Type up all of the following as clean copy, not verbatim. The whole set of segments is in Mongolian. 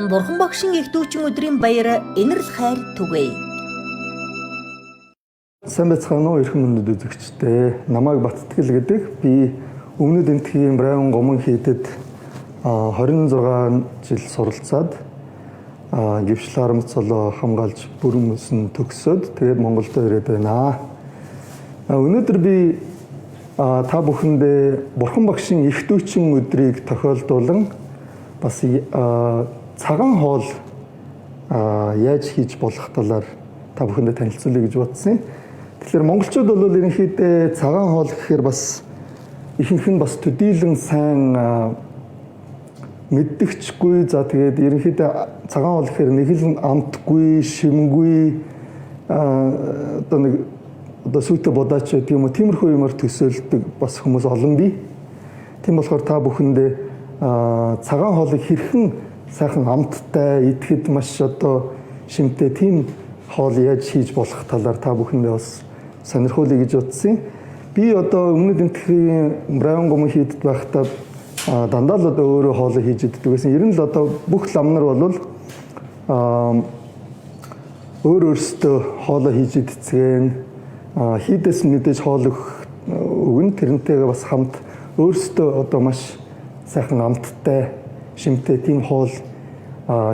Бурхан багшийн их дүүчин өдрийн баяр энэрл хайр түгэе. Сайн байцгаана уу эрхэм мөндөд үзэгчдээ. Намайг Баттгал гэдэг. Би Өмнөд Энэтхэгийн Брайан Гомон хийдэд 26 жил суралцаад гівшил харамт цолоо хамгаалж бүрэн мөсөн төгсөөд тэгээд Монголд ирээд байна. Өнөөдөр би та бүхэндээ Бурхан багшийн их дүүчин өдрийг тохиолдуулан бас цагаан хоол яаж хийж болох талаар та бүхэндээ танилцуулъя гэж бодсон. Тэгэхээр монголчууд бол ерөнхийдөө цагаан хоол гэхээр бас ихэнх нь бас төдийлөн сайн мэддэгчгүй. За тэгээд ерөнхийдөө цагаан хоол гэхээр нэг л амтгүй, шимгүй одоо сүйтэй бодаач гэдэг юм уу, тиймэрхүү юмар төсөөлдөг бас хүмүүс олон бий. Тийм болохоор та бүхэндээ цагаан хоолыг хэрхэн сайхан амттай, идэхэд маш одоо шимтэй тийм хоол яаж хийж болох талаар та бүхэндээ бас сонирхуулъя гэж утсан. Би одоо Өмнөд Энэтхэгийн Брайан Гомон хийдэд байхдаа дандаа л одоо өөрөө хоолоо хийж иддэг гэсэн. Ер нь л одоо бүх лам нар бол өөрөөсөө хоолоо хийж идцгэн хийдэс мэдээж хоол өгөн тэрнтэйгээ бас хамт өөрөөсөө одоо маш сайхан амттай, шимтэй тийм хоол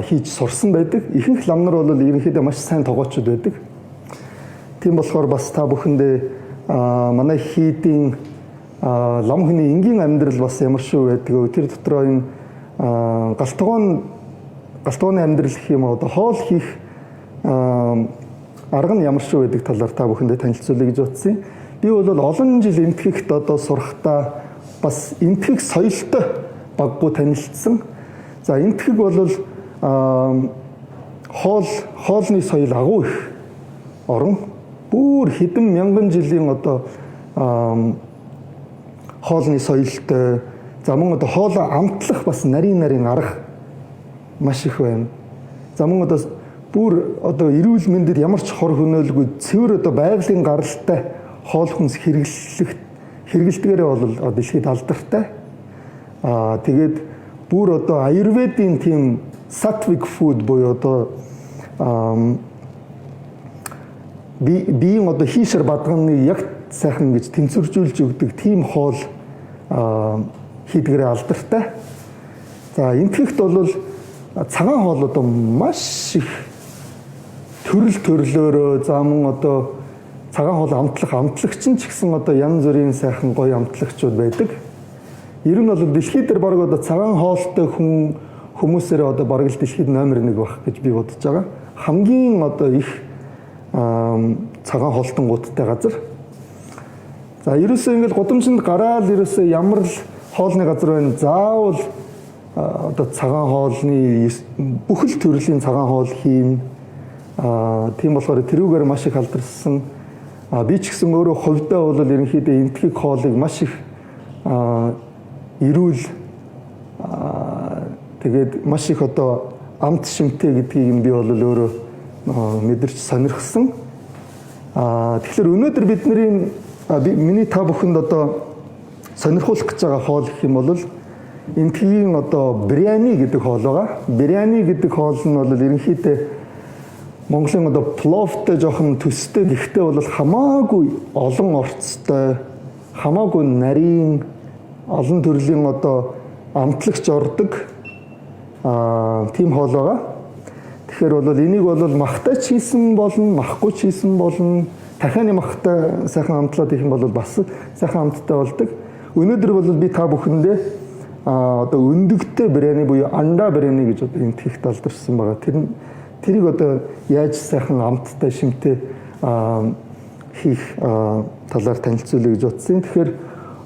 хийж сурсан байдаг. Ихэнх лам нар бол ерөнхийдөө маш сайн тоогоочуд байдаг. Тийм болохоор бас та бүхэндээ манай хийдийн лам хүний энгийн амьдрал бас ямар шүү байдгийг, тэр дотроо энэ галтгооны амьдрал гэх юм одоо хоол хийх арга нь ямар шүү байдаг талаар та бүхэндээ танилцуулъя гэж утсан. Би бол олон жил энэтхэгт одоо сурахдаа бас энэтхэг соёлтой баггүй танилцсан. За энэтхэг бол хоолны соёл агуу их орон бүр хэдэн мянган жилийн одоо хоолны соёлтой, за мөн одоо хоолоо амтлах бас нарийн арга маш их байна. За мөн одоо бүр одоо эрүүл мэндэд ямар ч хор хөнөөлгүй цэвэр одоо байгалийн гаралтай хоол хүнс хэрэглэдгээрээ бол дэлхийд алдартай. Тэгээд бүр одоо аюрведийн тийм sattvic food буюу одоо биеийн одоо хийшэр бадганы яг сайхан гэж тэнцвэржүүлж өгдөг тийм хоол хийдгээрээ алдартай. За энэтхэгт бол цагаан хоол одоо маш их төрлөөрөө за мөн одоо цагаан хоол амтлагч нь ч гэсэн одоо янз бүрийн сайхан гоё амтлагчуд байдаг. Ер нь бол дэлхийд дээр баг одоо цагаан хоолтой хүмүүсээр одоо бараг л дэлхийд номер 1 байх гэж би бодож байгаа. Хамгийн одоо их цагаан хоолтонгуудтай газар. За ерөөсөө ингээл гудамжинд гараал ерөөсөө ямар л хоолны газар байна. Заавал одоо цагаан хоолны бүх л төрлийн цагаан хоол хийн. Тийм болохоор тэрүүгээр маш их алдарсан. Би ч гэсэн өөрөө хувьдаа бол ерөнхийдөө энэтхэг хоолыг маш их эрүүл тэгээд маш их одоо амт шимтэй гэдгийг би бол өөрөө мэдэрч сонирхсан. Тэгэхээр өнөөдөр миний та бүхэнд одоо сонирхуулах гэж байгаа хоол гэх юм бол энэтхэгийн одоо биряни гэдэг хоол байгаа. Биряни гэдэг хоол нь бол ерөнхийдөө Монголын одоо пловтой жоохон төстэй, гэхдээ бол хамаагүй олон орцтой, хамаагүй нарийн олон төрлийн одоо амтлагч ордог тийм хоол байгаа. Тэгэхээр бол энийг бол махтай ч хийсэн болно, махгүй ч хийсэн болно. Дахианы махтай сайхан амтлаад их юм бол бас сайхан амттай болдог. Өнөөдөр бол би та бүхэндээ одоо өндөгтэй биряни буюу анда биряни гэж одоо энэтхэгт алдарсан байгаа. Тэрийг одоо яаж сайхан амттай, шимтэй хийх талаар танилцуулъя гэж утсан. Тэгэхээр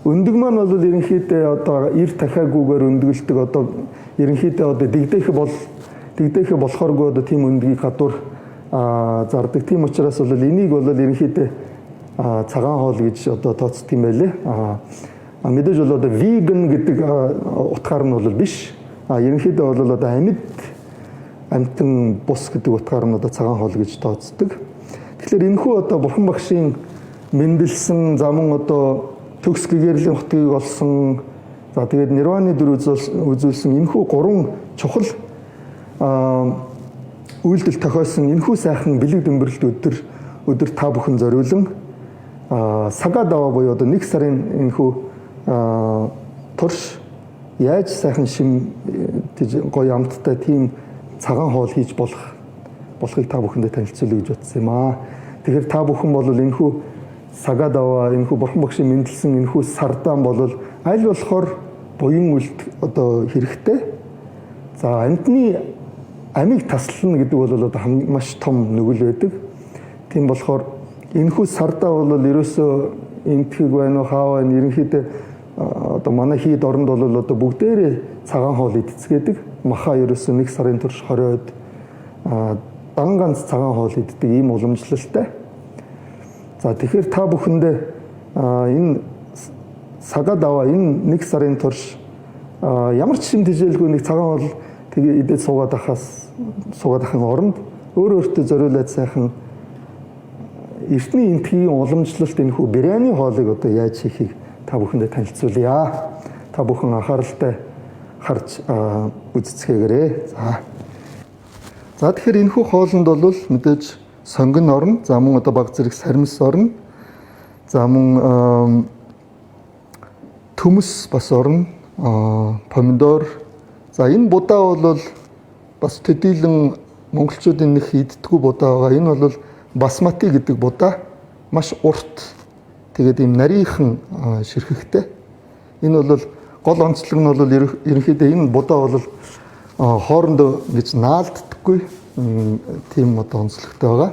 өндөг маань бол ерөнхийдөө одоо эр дахиагүйгээр өндгөлдөг одоо ерөнхийдөө одоо дэгдэхэ болохооргүй одоо тийм өндгийг гадуур зардаг. Тийм учраас бол энийг бол ерөнхийдөө цагаан хоол гэж одоо тооцдог юм байлээ. Мэдээж бол одоо веган гэдэг утгаар нь бол биш. Ерөнхийдөө бол одоо амтан бус гэдэг утгаар нь одоо цагаан хоол гэж тооцдог. Тэгэхээр энэхүү одоо Бурхан багшийн мэндэлсэн замун одоо төгс гэгэрлийн хотгийг олсон, за тэгээд нирваны дүр үзүүлсэн энэхүү 3 чухал үйлдэл тохиосон энэхүү сайхан бэлэг дэмбэрлэлт өдөр та бүхэн зориулан Сагадава буюу одоо 1 сарын энэхүү турш яаж сайхан шим гоё амттай тийм цагаан хоол хийж болохыг та бүхэндээ танилцуулъя гэж бодсон юм аа. Тэгэхээр та бүхэн бол энэхүү Сагадава энэхүү бурхан багшийн мэндэлсэн энэхүү сардаан бол аль болохоор буян үлд одоо хэрэгтэй. За амийг таслана гэдэг бол одоо маш том нүгэл байдаг. Тийм болохоор энэхүү сардаа бол ерөөсөө энтхийг байна уу хаа байна ерөнхийдөө одоо манай хийд оронд бол одоо бүгдээрээ цагаан хоол идцгээдэг. Маха ерөөсөө 1 сарын турш 20-од дан ганц цагаан хоол иддэг ийм уламжлалтай. За тэгэхээр та бүхэндээ энэ Сагадава энэ 1 сарын турш ямар ч шим тэжээлгүй нэг цагаан хоол тэгээ идээд суугаад ахын оронд өөртөө зориулаад сайхан эртний энтхийн уламжлалт энэхүү биряны хоолыг одоо яаж хийхийг та бүхэндээ танилцуулъя. Та бүхэн анхааралтай харж үзцгээгээрэй. За тэгэхээр энэхүү хоолнд бол мэдээж сонгон орно. За мөн одоо баг зэрэг сармис орно. За мөн төмөс бас орно. Помидор. За энэ будаа бол бас төдийлөн монголчуудын нэг иддэггүй будаа байгаа. Энэ бол басмати гэдэг будаа маш урт. Тэгээд ийм нарийнхан ширхэгтэй. Энэ бол гол онцлог нь бол ерөнхийдөө энэ будаа бол хоорондоо гэж наалддаггүй тийм одоо онцлогтой байгаа.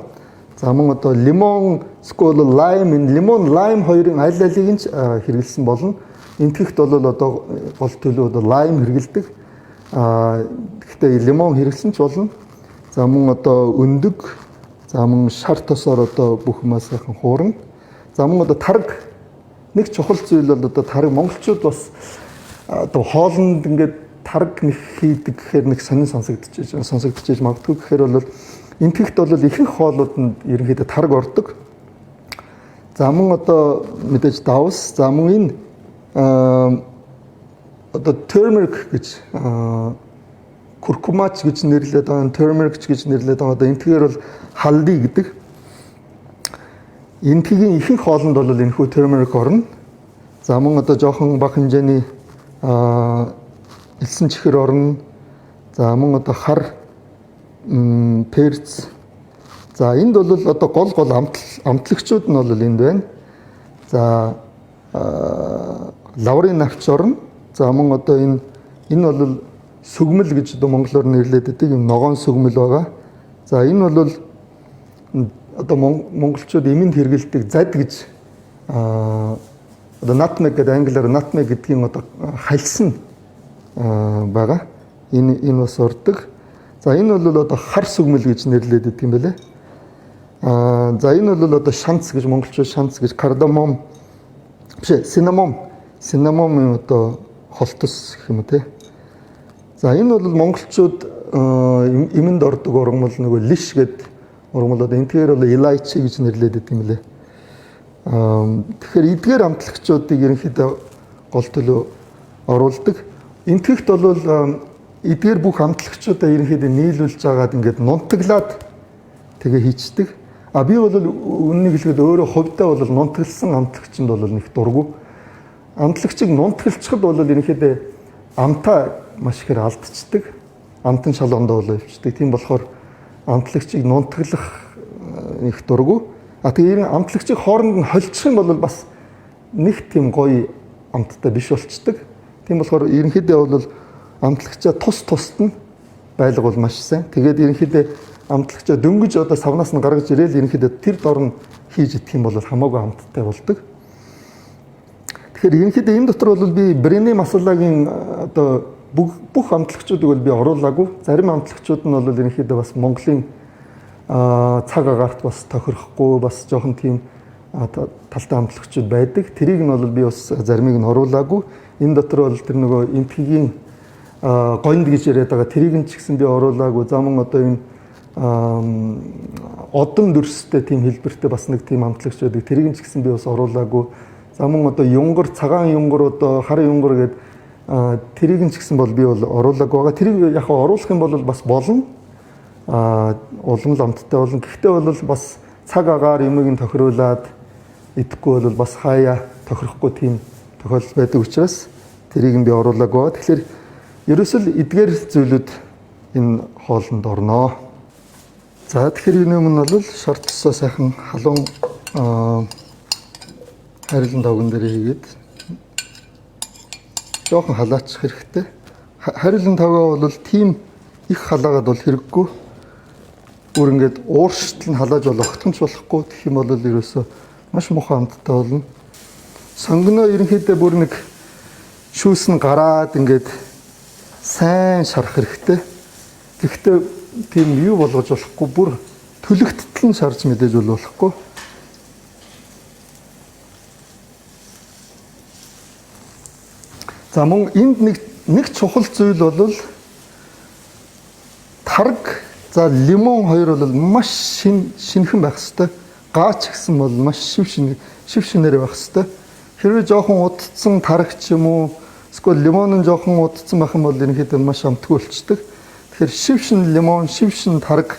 За мөн одоо лимон, скол, лайм, энэ лимон, лайм хоёрын аль алийг нь хэрэглэсэн болно. Энтгэхт бол одоо гол төлөв одоо лайм хэрэглэдэг. Гэхдээ лимон хэрэглэсэн ч болно. За мөн одоо өндөг, за мөн шар тосоор одоо бүх юмас сайхан хуурна. За мөн одоо тарг нэг чухал зүйл бол одоо тарг монголчууд бас одоо хоолнд ингээд тарг нэг хийдэг гэхээр нэг сонин сонсогдчихэж магадгүй гэхээр бол энтгэхт бол ихэнх хоолууданд ерөнхийдөө тарг ордог. За мөн одоо мэдээж давс, за мөн энэ одоо turmeric гэж куркумач гэж нэрлэдэг байгаа, turmeric гэж нэрлэдэг байгаа. Одоо энтгэгээр бол халдий гэдэг. Энтгийн ихэнх хоолнд бол энэхүү turmeric орно. За мөн одоо жоохон бага хэмжээний элсэн чихэр орно. За мөн одоо хар перц. За энд бол одоо гол амтлагчуд нь бол энд байна. За лаврын навч орно. За мөн одоо энэ бол сүгмэл гэж одоо монголоор нэрлэдэг юм ногоон сүгмэл байгаа. За энэ бол одоо монголчууд эмэнд хэрэглэдэг зад гэж одоо nutmeg гэдэг англиар nutmeg гэдгийн одоо хальсан байгаа. Энэ бас ордог. За энэ бол одоо хар сүгмэл гэж нэрлэдэг юм байна. За энэ бол одоо шанц гэж монголчууд шанц гэж кардамом биш синамон одоо холтос гэх юм уу те. За энэ бол монголчууд эмэнд ордог ургамал нөгөө лиш гэдэг ургамал одоо энэгээр бол илайчи гэж нэрлэдэг юм лээ. Тэгэхээр эдгээр амтлагчдыг ерөнхийдөө гол төлөв оруулдаг. Энтгэхт бол эдгээр бүх амтлагчдаа ерөнхийдөө нийлүүлж агаад ингээд нунтаглаад тэгээ хийчдэг. Би бол үннийг хэлэхэд өөрөө хувьдаа бол нунтагласан амтлагчд бол нэг дурггүй. Амтлагчийг нунтгалчихад бол ерөнхийдөө амтаа маш ихээр алдчихдаг. Амтан шалгондоо бол өвчдөг. Тийм болохоор амтлагчийг нунтаглах их дурггүй. Тэгээ амтлагчийг хооронд нь холчих юм бол бас нэг тийм гоё амттай биш болчдөг. Тийм болохоор ерөнхийдөө бол амтлагчаа тусад нь байлгавал маш сайн. Тэгээд ерөнхийдөө амтлагчаа дөнгөж одоо савнаас нь гаргаж ирээл ерөнхийдөө тэр дор нь хийж идэх юм бол хамаагүй амттай болдог. Тэгэхээр ерөнхийдөө энэ дотор бол би брэни масалагийн одоо бүх амтлагчдыг бол би оруулаагүй. Зарим амтлагчуд нь бол ерөнхийдөө бас Монголын цаг агаарт бас тохирохгүй бас жоохон тийм талтай амтлагчуд байдаг. Тэрийг нь бол би бас заримыг нь оруулаагүй. Энэ дотор бол тэр нөгөө энтгийн гонд гэж яриад байгаа тэрийг нь ч гэсэн би оруулаагүй. За мөн одоо энэ одон дүрстэй тийм хэлбэртэй бас нэг тийм амтлагч байдаг. Тэрийг нь ч гэсэн би бас оруулаагүй. За мөн одоо юнгар, цагаан юнгар, одоо хар юнгар гэдэг тэрийг нь ч гэсэн бол би бол оруулаг байгаа. Тэрийг яг оруулах юм бол бас болно. Улам л амттай болно. Гэхдээ бол бас цаг агаар юмыг нь тохируулаад идэхгүй бол бас хаяа тохирохгүй тийм тохиолдол байдаг учраас тэрийг нь би оруулаг байгаа. Тэгэхээр ерөөсөл эдгээр зүйлүүд энэ хоолнд орноо. За тэгэхээр энэ юм нь бол шортсоо сайхан халуун харилан давган дээр хийгээд жоохон халаачих хэрэгтэй. Харилан тавгаа бол тийм их халаагаад бол хэрэггүй. Бүр ингээд ууршил нь халааж огтхонч болохгүй гэх юм бол ерөөсөө маш муухай амттай болно. Сонгоно ерөнхийдөө бүр нэг шүүс нь гараад ингээд сайн шарах хэрэгтэй. Гэхдээ тийм юу болгож болохгүй, бүр төлөгтөл нь шарж мэдээж болохгүй. За мөн энд нэг чухал зүйл бол тарг, за лимон хоёр бол маш шинхэн байх хэвээр. Гаач гэсэн бол маш шив шинээр байх хэвээр. Хэрвээ жоохон удцсан тарг ч юм уу, эсвэл лимон нь жоохон удцсан байх юм бол ерөнхийдөө маш амтгүй болчдөг. Тэгэхээр шив шин лимон, шив шин тарг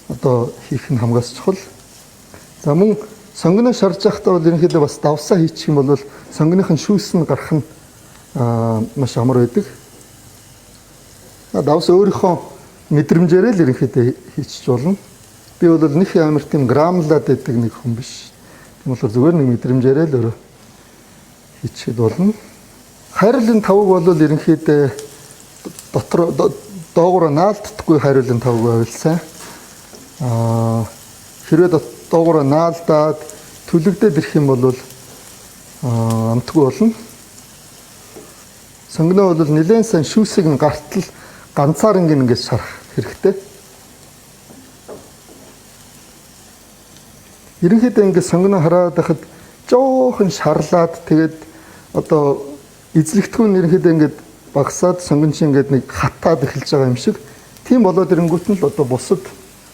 одоо хийх нь хамгаас чухал. За мөн сонгоно шарж байхдаа бол ерөнхийдөө бас давсаа хийчих юм бол сонгоныхын шүүс нь гарах нь маш амар байдаг. Давс өөрийнхөө мэдрэмжээрээ л ерөнхийдөө хийчих болно. Би бол нэг амар тийм грамлаад байдаг нэг хүн биш. Тийм болохоор зүгээр нэг мэдрэмжээрээ л өөрөө хийчихэд болно. Хайрлын тавг бол ерөнхийдөө доогуур наалддаггүй хайрлын тавг байвал сайн. Хэрвээ доогуур наалдаад төлөгдөд ирэх юм бол амтгүй болно. Сонгоно бол нэлээд сайн шүүсийг нь гартал ганцаар ингэж шарах хэрэгтэй. Ерөнхийдөө ингэ сонгоно хараад байхад жоохон шарлаад тэгээд одоо эзлэгдэхүүн нь ерөнхийдөө ингэж багасаад сонгон чинь ингэж нэг хатаад эхэлж байгаа юм шиг. Тийм болоод ирэнгүүт нь л одоо бусад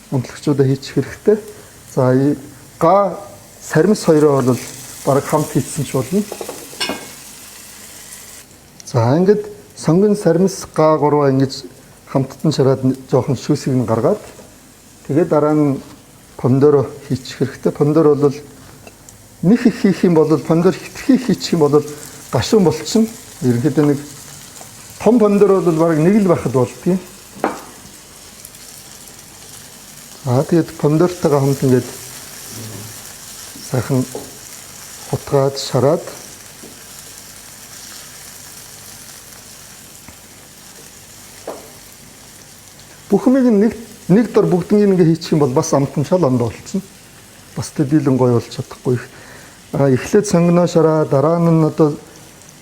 онцлогчдоо хийчих хэрэгтэй. За га сармис хоёроо бол бараг хамт хийсэн ч болно. За ингээд сонгон сармис га гурваа ингэж хамттан шараад жоохон шүүсийг нь гаргаад тэгээд дараа нь помидор хийчих хэрэгтэй. Помидор бол нэг их хийх юм бол помидор хитрхи хийчих юм бол гашуун болчихно. Ерөнхийдөө нэг том помидор бол бараг нэг л байхад болдгийг. Тэгээд помидортойгоо хамт ингээд сайхан хутгаад шараад бүхмийг нэг дор бүгднийг ингээ хийчих юм бол бас амтан шал ондоо болчихно. Бас төдийлөн гоё болж чадахгүй. Эхлээд сонгоно шараа, дараа нь одоо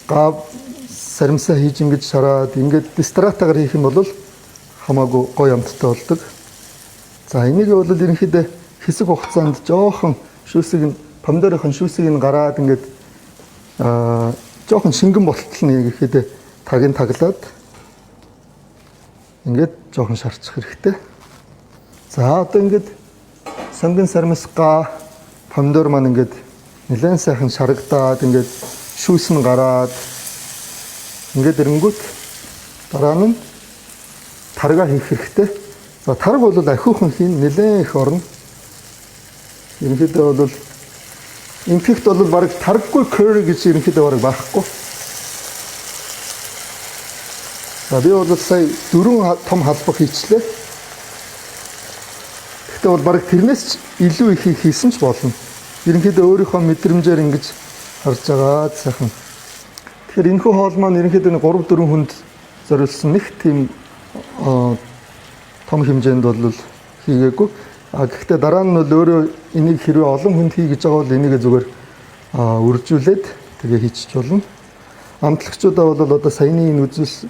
гав сармсаа хийж ингэж шараад ингээд дистратагаар хийх юм бол хамаагүй гоё амттай болдог. За энийг бол ерөнхийдөө хэсэг хугацаанд жоохон шүүсийг нь помидорын шүүсийг нь гараад ингээд жоохон шингэн болтол нь ерөнхийдөө тагийг таглаад ингээд жоохон шарчих хэрэгтэй. За одоо ингээд сонгон сармис га помидор маань ингээд нэлээд сайхан шарагдаад ингээд шүүс нь гараад ингээд ирэнгүүт дараа нь тарга хийх хэрэгтэй. За тарга бол ахиухан хийн нэлээд их орно. Ерөнхийдөө бол импект бол бараг тарггүй curry гэж ерөнхийдөө бараг байхгүй. За би бол сая 4 том халбаг хийчлээ. Гэхдээ бол бараг тэрнээс илүү их хийсэн ч болно. Ерөнхийдөө өөрийнхөө мэдрэмжээр ингэж харж байгаа сайхан. Тэгэхээр энэхүү хоол маань ерөнхийдөө 3-4 хүнд зориулсан нэг тийм том хэмжээнд бол хийгээгүй. Гэхдээ дараа нь бол өөрөө энийг хэрвээ олон хүнд хий гэж байгаа бол энийг зүгээр үржүүлээд тэгээ хийчих болно. Амтлагчдаа бол одоо саяны энэ үзэл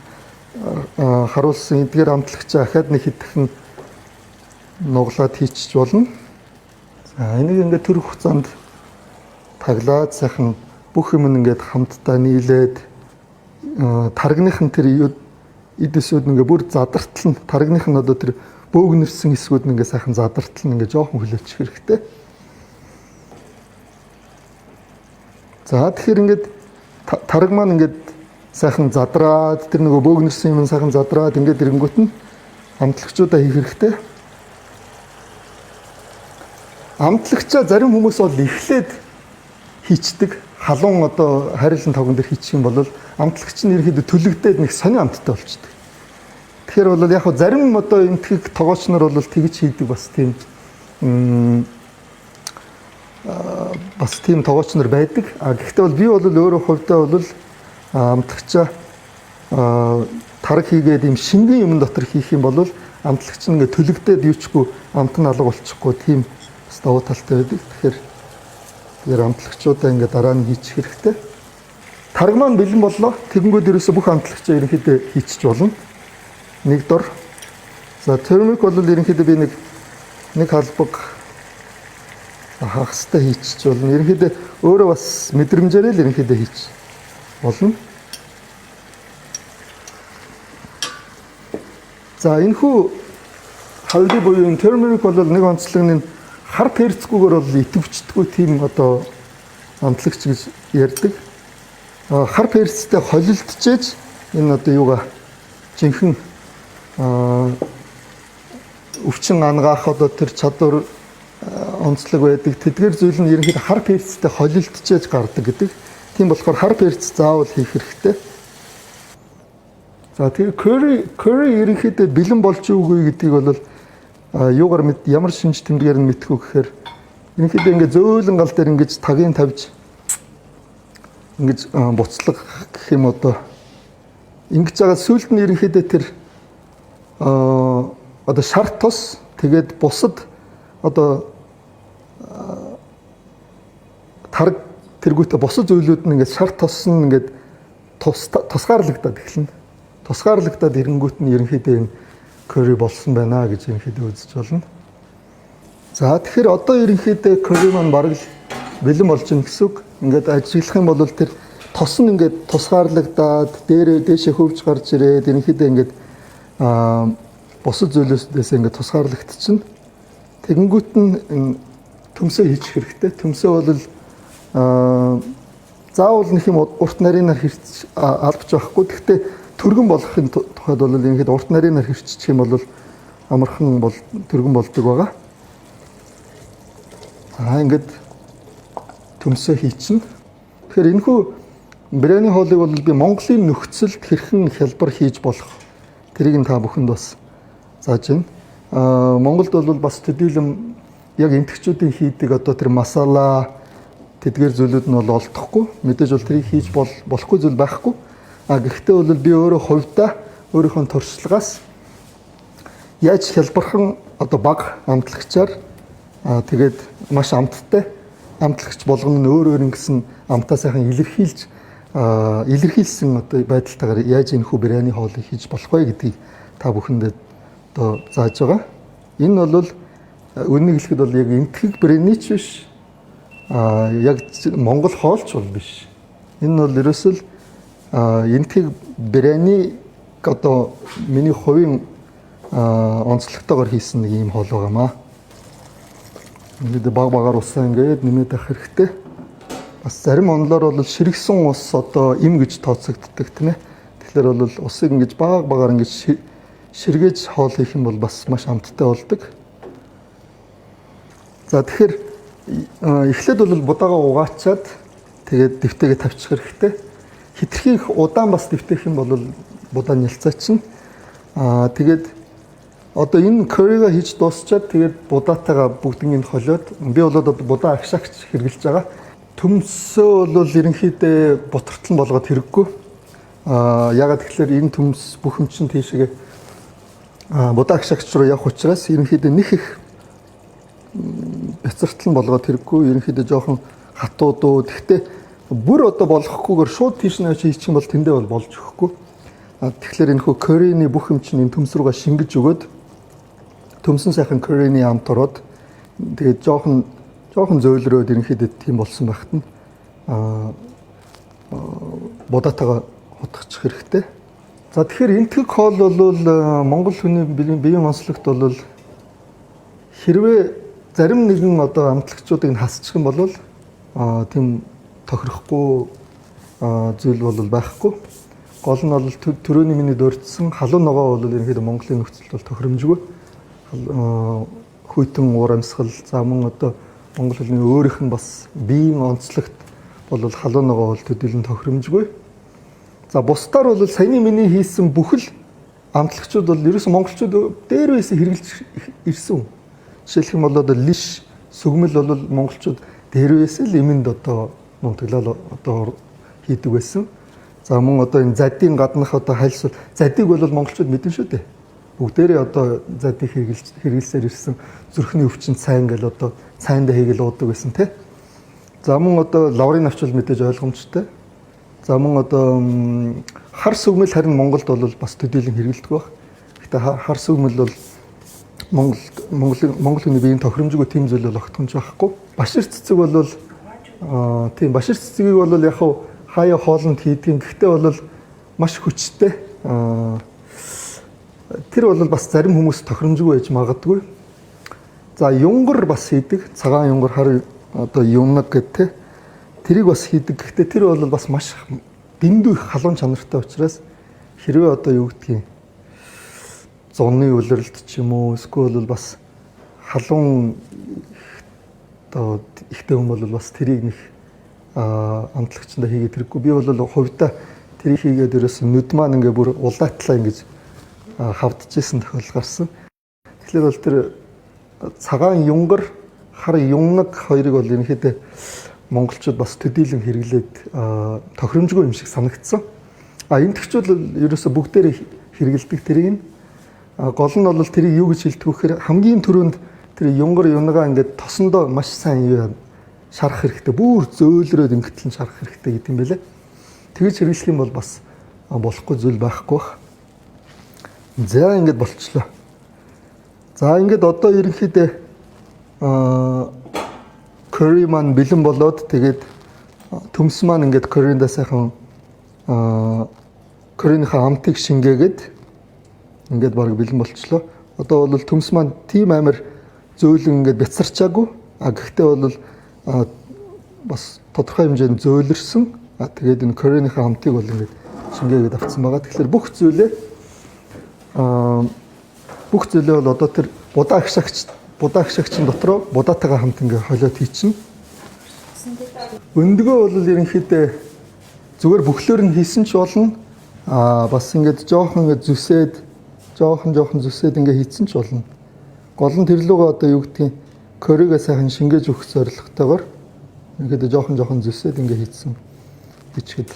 харуулсан эдгээр амтлагчаа ахаад нэг хэдхэн нуглаад хийчих болно. За энийг ингээд төр хугацаанд таглаад сайхан бүх юм ингээд хамтдаа нийлээд таргиныхын тэр эдэсүүд ингээ бүр задартал нь таргиных нь одоо тэр бөөгнөрсөн хэсгүүд нь ингээ сайхан задартал нь ингээ жоохон хүлээчих хэрэгтэй. За тэгэхээр ингээд тарг маань ингээд сайхан задраад тэр нөгөө бөөгнөрсөн юм сайхан задраад ингээд ирэнгүүт нь амтлагчудаа хийх хэрэгтэй. Амтлагчаа зарим хүмүүс бол эхлээд хийчдэг. Халуун одоо хайрлан тогон дээр хийчих юм бол амтлагч нь ерөөхдөө төлөгдөөд нэг сони амттай болчдөг. Тэгэхээр бол яг зарим одоо энтхийг тогооч нар бол тэгж хийдэг бас тийм тогооч нар байдаг. Гэхдээ бол би бол өөрөө хувьдаа бол амтлагчаа тараг хийгээд юм шингэн юм дотор хийх юм бол амтлагч нь ингээ төлөгдөөд юучгүй амт нь алга болчихгүй тийм бас давуу талтай байдаг. Тэгэхээр амтлагчудаа ингээ дараа нь хийчих хэрэгтэй. Тараг маань бэлэн боллоо. Тэгэнгүүт ерөөсө бүх амтлагчаа ерөнхийдөө хийчих болно. Нэг дор. За термик бол ерөнхийдөө би нэг халбаг хагастай хийчих болно. Ерөнхийдөө өөрөө бас мэдрэмжээрээ л ерөнхийдөө хийчих болно. За энэхүү хавьди буюу термик бол нэг онцлог нь хар перцгүйгээр бол итгэвчдэггүй тийм одоо амтлагч гэж ярьдаг. Хар перцтэй холилдчихэж энэ одоо юугаа жинхэнэ өвчин ангаах одоо тэр чадвар онцлог байдаг. Тэдгээр зүйл нь ерөнхийдөө хар перцтэй холилдчихэж гардаг гэдэг. Тийм болохоор хар перц заавал хийх хэрэгтэй. За тэгээ curry ерөнхийдөө бэлэн болж үгүй гэдгийг бол юугаар мэд ямар шинж тэмдгээр нь мэдэх үү гэхээр ерөнхийдөө ингээ зөөлөн гал дээр ингэж тагийн тавьж ингэж буцлах гэх юм одоо ингэж байгаа сүлд нь ерөнхийдөө тэр одоо шар тус тэгээд бусад одоо тараг тэргүүтээ бусад зүйлүүд нь ингээд шар тус нь ингээд тусгаарлагдаад эхэлнэ. Тусгаарлагдаад ирэнгүүт нь ерөнхийдөө энэ curry болсон байна гэж ерөнхийдөө үзэж болно. За тэгэхээр одоо ерөнхийдөө curry маань бараг л бэлэн болж байна гэсэн үг. Ингээд ажиглах юм бол тэр тос нь ингээд тусгаарлагдаад дээшээ хөвж гарч ирээд ерөнхийдөө ингээд бусад зүйлээсээ ингээд тусгаарлагдчихна. Тэгэнгүүт нь төмсөө хийчих хэрэгтэй. Төмсөө бол заавал нэг юм урт нарийнаар хэрч албаж байхгүй. Гэхдээ түргэн болохын тухайд бол ингээд урт нарийнаар хэрччих юм бол амархан түргэн болдог байгаа. За ингээд төмсөө хийчихнэ. Тэгэхээр энэхүү биряни хоолыг бол би Монголын нөхцөлд хэрхэн хялбар хийж болох тэрийг та бүхэнд бас зааж байна. Монголд бол бас төдийлөн яг энтгчүүдийн хийдэг одоо тэр масала тэдгээр зүйлүүд нь бол олдохгүй. Мэдээж бол тэрийг хийж болохгүй зүйл байхгүй. Гэхдээ бол би өөрөө хувьдаа өөрийнхөө туршлагаас яаж хялбархан одоо баг амтлагчаар тэгээд маш амттай амтлагч болгоно нь өөр ингэсэн амтаа сайхан илэрхийлсэн одоо байдалтайгаар яаж энэ хүү биряни хоолыг хийж болох вэ гэдгийг та бүхэндээ одоо зааж байгаа. Энэ бол үнийг хэлэхэд бол яг энтгэг бирянич биш. Яг Монгол хоолч бол биш. Энэ бол ерөөсөө л энтгэг биряни одоо миний хувийн онцлогтойгоор хийсэн нэг юм хоол байгаамаа. Ингээд баг-багаар усаа ингээд нэмээд авах хэрэгтэй. Бас зарим онлоор бол ширгсэн ус одоо им гэж тооцогддог тийм ээ. Тэгэхээр бол усыг ингэж баг-багаар ингэж ширгээж хоол хийх юм бол бас маш амттай болдог. За тэгэхээр эхлээд бол будаагаа угаачаад тэгээд дэвтэйгээ тавьчих хэрэгтэй. Хитрхи их удаан бас дэвтэх юм бол будаа нялцаачна. Тэгээд одоо энэ curry-га хийж дуусчаад тэгээд будаатайгаа бүгднийг холиод би бол одоо будаа агшаагч хэрглэж байгаа. Төмсөө бол ерөнхийдөө бутартал болгоод хэрэггүй. Ягаад гэвэл энэ төмс бүх юм чинь тийшээ будаа агшаагч руу явах учраас ерөнхийдөө нэг их бяцартал болгоод хэрэггүй. Ерөнхийдөө жоохон хатуудуу. Гэхдээ бүр одоо болохгүйгээр шууд тийш навч хийчих юм бол тэндээ бол болж өгөхгүй. Тэгэхээр энэ хөө curry-ний бүх юм чинь энэ төмс руугаа шингэж өгөөд төмсөн сайхан curry-ний амт ороод тэгээд жоохон зөөлрөөд ерөнхийдөө тийм болсон байхад нь будаатайгаа хутгачих хэрэгтэй. За тэгэхээр энтгэг хоол бол Монгол хүний биеийн онцлогт бол хэрвээ зарим нэгэн одоо амтлагчдыг нь хасчих юм бол тийм тохирохгүй зүйл бол байхгүй. Гол нь бол төрөний миний дурдсан халуун ногоо бол ерөнхийдөө Монголын нөхцөлд бол тохиромжгүй. Хүйтэн уур амьсгал за мөн одоо монгол хэлний өөрийнх нь бас биеийн онцлогт бол халуун ногоо бол төдийлөн тохиромжгүй. За бусдаар бол саяны миний хийсэн бүхэл амтлагчуд бол ерөөсөн монголчууд дээр байсан хэрэгжилж ирсэн. Жишээлх юм бол одоо лиш сүгмэл бол монголчууд дээр байсан л эмэнд одоо мунтаглал одоо хийдэг байсан. За мөн одоо энэ задийн гаднах одоо хальс задыг бол монголчууд мэдэн шүү дээ. Бүгдээрээ одоо задыг хэрэглэсээр ирсэн зүрхний өвчин сайн гэл одоо цайндаа хийгээл уудаг байсан тий. За мөн одоо лаврын навчвал мэдээж ойлгомжтой. За мөн одоо хар сүгмэл харин Монголд бол бас төдийлөн хэрэгэлдэг баг. Гэхдээ хар сүгмэл бол Монгол хүний биеийн тохиромжгүй тийм зүйл бол огтхонч байхгүй. Башир цэцэг бол тийм башир цэцгийг бол яг хаяа хоолнд хийдэг. Гэхдээ бол маш хүчтэй. Тэр бол бас зарим хүмүүс тохиромжгүй байж магадгүй. За юнгар бас хийдэг. Цагаан юнгар хар одоо юнаг гэдэг. Тэрийг бас хийдэг. Гэхдээ тэр бол бас маш дэндүү их халуун чанартай учраас хэрвээ одоо юу гэдгийг зуны улирлт ч юм уу эсвэл бас халуун одоо ихтэй хүн бол бас тэрийг нэг амтлагчдаа хийгээд хэрэггүй. Би бол хувьдаа тэрийг хийгээд ерөөс нүд маань ингээ бүр улаатлаа ингэж хавдчихсэн тохиолдол гарсан. Тэгэхээр бол тэр цагаан юнгар хар юнаг хоёрыг бол ерөнхийдөө монголчууд бас төдийлөн хэрэглээд тохиромжгүй юм шиг санагдсан. Эмтэгчүүд бол ерөөсө бүгдээрээ хэрэгэлдэг тэрийг нь. Гол нь бол тэрийг юу гэж хэлдэг вэхээр хамгийн түрүүнд тэр юнгар юнагаа ингээд тосондоо маш сайн юу шарах хэрэгтэй. Бүр зөөлрөөд ингэтэл шарах хэрэгтэй гэдэг юм байлээ. Тэгэж хэрэглэх юм бол бас болохгүй зүйл байхгүй бах. За ингээд болчлоо. За ингээд одоо ерөнхийдөө curry маань бэлэн болоод тэгээд төмс маань ингээд curry-ндаа сайхан curry-ийнхаа амтыг шингээгээд ингээд баг бэлэн болчлоо. Одоо бол төмс маань тийм амар зөөлөн ингээд бяцарчаагүй. Гэхдээ бол бас тодорхой хэмжээнд зөөлрсөн. Тэгээд энэ curry-ийнхаа амтыг бол ингээд шингээгээд авцсан байгаа. Тэгэхээр бүх зүйлээ бол одоо тэр будаа агшаагчийн дотроо будаатайгаа хамт ингээ холиод хийчихнэ. Өндгөө бол ерөнхийдөө зүгээр бөхлөөр нь хийсэн ч болно. Бас ингээд жоохон зүсээд ингээ хийсэн ч болно. Гол нь тэр лугаа одоо юу гэдгийг curry-гээ сайхан шингээж өгөх зорилготойгоор ингээд жоохон зүсээд ингээ хийсэн. Бичгэд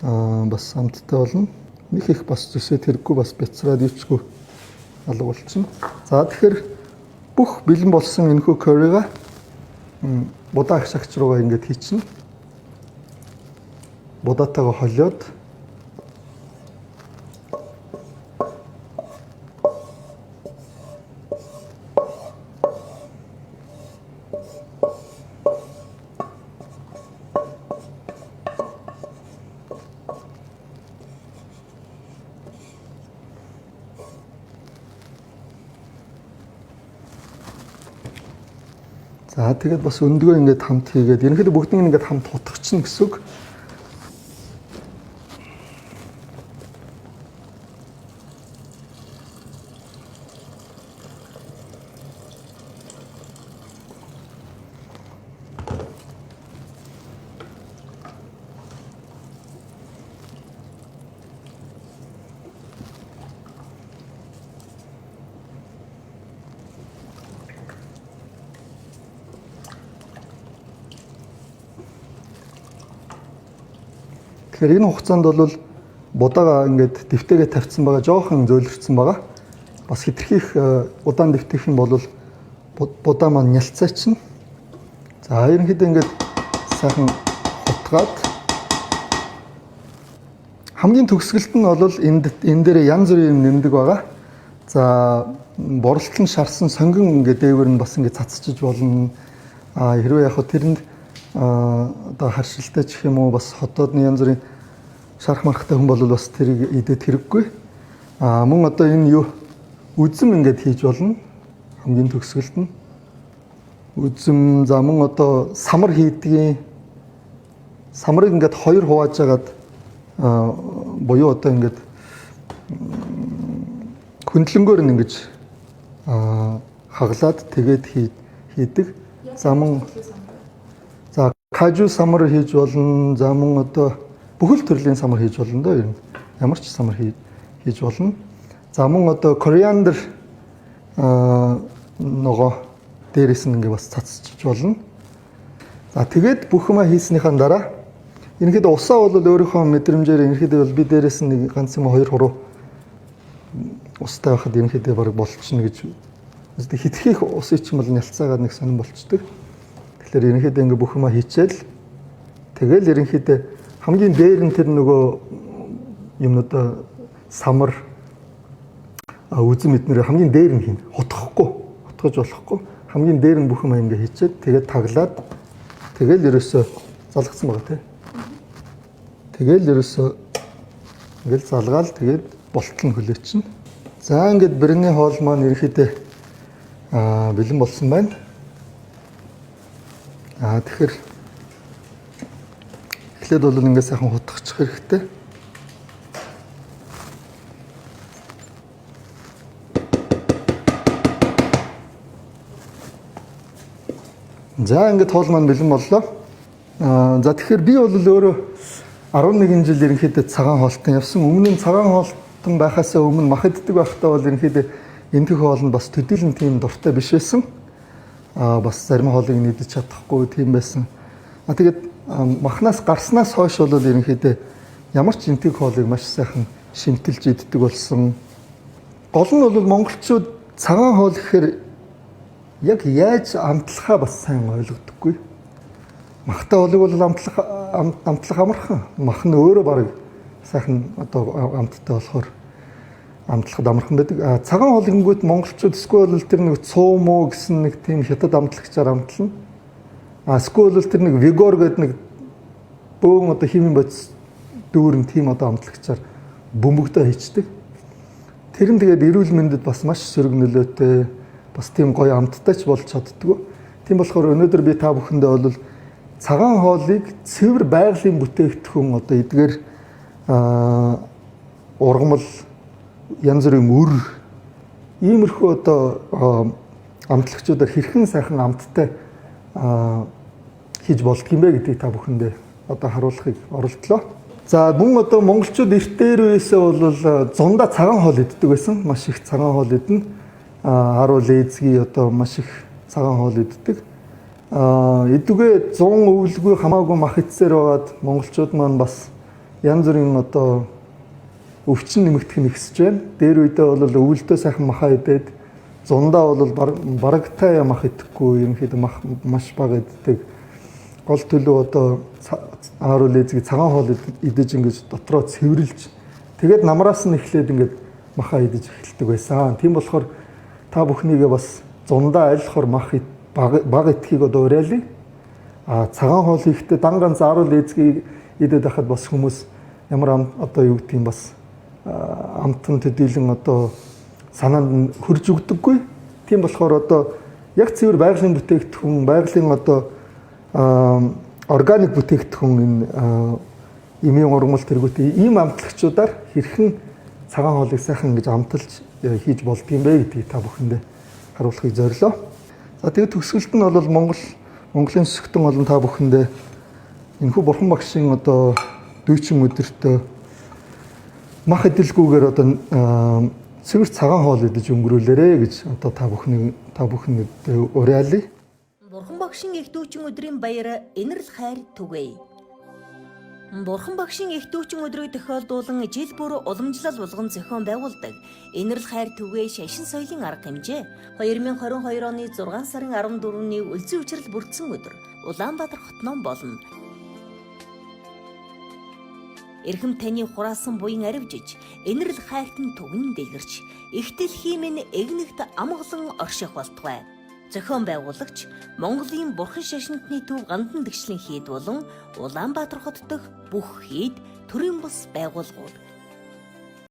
бас амттай болно. Нэг их бас зүсээд хэрэггүй бас бяцраад ичгүй алга болчихно. За тэгэхээр бүх бэлэн болсон энэхүү curry-га будаа агшаагч руугаа ингээд хийчихнэ. Будаатайгаа холиод за тэгээд бас өндгөө ингээд хамт хийгээд ерөнхийдөө бүгднийг ингээд хамт хутгачихна гэсэн үг. Тэгэхээр энэ хугацаанд бол будаага ингээд дэвтэйгээ тавьсан байгаа, жоохон зөөлрсөн байгаа. Бас хитрхийх удаан дэвтэх юм бол будаа маань нялцаачна. За ерөнхийдөө ингээд сайхан хутгаад хамгийн төгсгөлт нь бол энэ дээр янз бүрийн юм нэмдэг байгаа. За борлтон шарсан сонгон ингээд дээвэр нь бас ингээд цацчиж болно. Хэрвээ яг тэрэнд одоо харшилтай ч юм уу бас хотоодны янз бүрийн шарах мархтай хүн бол бас тэрийг идээд хэрэггүй. Мөн одоо энэ юу үзэм ингээд хийж болно. Хамгийн төгсгөлт нь үзэм за мөн одоо самар хийдгийн самарыг ингээд хоёр хувааж агаад буюу одоо ингээд хөндлөнгөөр нь ингэж хаглаад тэгээд хийдэг. Замун за кажу самар хийж болно. Замун одоо бүхэл төрлийн самар хийж болно доо ер нь. Ямар ч самар хийж болно. Замун одоо кориандр нөгөө дээрээс нь ингээ бас цацчих болно. За тэгээд бүх юма хийснийхэн дараа ерөнхийдөө усаа бол өөрийнхөө мэдрэмжээр ерөнхийдөө бол би дээрээс нь нэг ганц юм 2-3 устай байхад ерөнхийдөө бараг болчихно гэж. Үстэй хитгэх усыг ч юм бол нялцаагаад нэг сонирн болчдөг. Тэгэхээр ерөнхийдөө ингээ бүх юма хийчихэл тэгэл ерөнхийдөө хамгийн дээр нь тэр нөгөө юмнуудаа самар үзэн мэднэр хамгийн дээр нь хийн. Утгаж болохгүй. Хамгийн дээр нь бүх юм ингээ хийчихэд тэгээд таглаад тэгэл ерөөсөө залгацсан байгаа тийм. Тэгэл ерөөсөө ингээл залгаал тэгээд болтол нь хүлээчихнэ. За ингээд бэрний хоол маань ерөөхдөө бэлэн болсон байна. Тэгэхээр эхлээд бол ингээд сайхан хутгачих хэрэгтэй. За ингээд хоол маань бэлэн боллоо. За тэгэхээр би бол өөрөө 11 жил ерөнхийдөө цагаан хоолтон явсан. Өмнө нь цагаан хоолтон байхаас өмнө мах иддэг байхдаа бол ерөнхийдөө энтэх хоол нь бас төдийлөн тийм дуртай биш байсан. Бас зарим хоолыг нэгдэж чадахгүй тийм байсан. Тэгээд махнаас гарснаас хойш бол ерөнхийдөө ямар ч энтэх хоолыг маш сайхан шимтэлж иддэг болсон. Гол нь бол монголчууд цагаан хоол гэхээр яг яаж амтлахаа бас сайн ойлгодоггүй. Махтай хоолыг бол амтлах амархан. Мах нь өөрөө баг сайхан одоо амттай болохоор амтлахад амархан байдаг. Цагаан хоол гингүүт монголчууд эсвэл тэр нэг цуум уу гэсэн нэг тийм хятад амтлагчаар амтлана. Эсвэл тэр нэг вигор гэдэг нэг бөөн одоо химийн бодис дүүрэн тийм одоо амтлагчаар бөмбөгдөө хийчдэг. Тэр нь тэгээд эрүүл мэндэд бас маш сөрөг нөлөөтэй, бас тийм гоё амттай ч болж чаддгүй. Тийм болохоор өнөөдөр би та бүхэндээ бол цагаан хоолыг цэвэр байгалийн бүтээгдэхүүн одоо эдгээр ургамал янз бүрийн үр иймэрхүү одоо амтлагчдаар хэрхэн сайхан амттай хийж болдг юм бэ гэдгийг та бүхэндээ одоо харуулахыг оролдлоо. За мөн одоо монголчууд эрт дээр үесээ бол зундаа цагаан хоол иддэг байсан. Маш их цагаан хоол идэнэ. Харуу лезги одоо маш их цагаан хоол иддэг. Эдүгээ 100 өвлгүй хамаагүй мах идсээр байгаад монголчууд маань бас янз бүрийн одоо өвчин нэмэгдэх нь ихсэж байна. Дээр үедээ бол өвөлдөө сайхан махаа идээд зундаа бол барагтай мах идэхгүй ерөнхийдөө мах маш бага иддэг. Гол төлөв одоо харуу лезги цагаан хоол идэж ингэж дотроо цэвэрлж тэгээд намраас нь эхлээд ингэж махаа идэж эхэлдэг байсан. Тийм болохоор та бүхнийгээ бас зундаа айлхор мах бага идэхийг одоо уриалъя. Цагаан хоол хийхдээ дан ганц харуу лезгийг идээд байхад бас хүмүүс ямар одоо юу гэдгийг бас амтан төдийлөн одоо санаанд хөрж өгдөггүй. Тийм болохоор одоо яг цэвэр байгалийн бүтээгдэхүүн, байгалийн одоо органик бүтээгдэхүүн энэ эмийн ургамал тэргүүтээ ийм амтлагчдаар хэрхэн цагаан хоолыг сайхан ингэж амталж хийж болдгийм бэ гэдгийг та бүхэндээ харуулахыг зорилоо. За тэгээд төгсгөлт нь бол Монголын сүхтэн болон та бүхэндээ энэхүү бурхан багшийн одоо 40 өдөртөө мах идэлгүйгээр одоо цэвэр цагаан хоол идэж өнгөрүүлээрэ гэж одоо та бүхэнд уриалъя. Бурхан багшийн их дүүчин өдрийн баяр энэрл хайр түгээе. Бурхан багшийн их дүүчин өдрийг тохиолдуулан жил бүр уламжлал болгон зохион байгуулдаг энэрл хайр түгээе шашин соёлын арга хэмжээ 2022 оны 6 сарын 14-ний үлзий учрал бүрдсэн өдөр Улаанбаатар хот ном болно. Эрхэм таны хураасан буян аривжиж энэрл хайртан түгэн дэлгэрч их дэлхийн минь эгнэгт амгалан орших болтугай. Зохион байгуулагч Монголын бурхан шашинтны төв Гандан дэгшлийн хийд болон Улаанбаатар хот дох бүх хийд төрийн бус байгууллагууд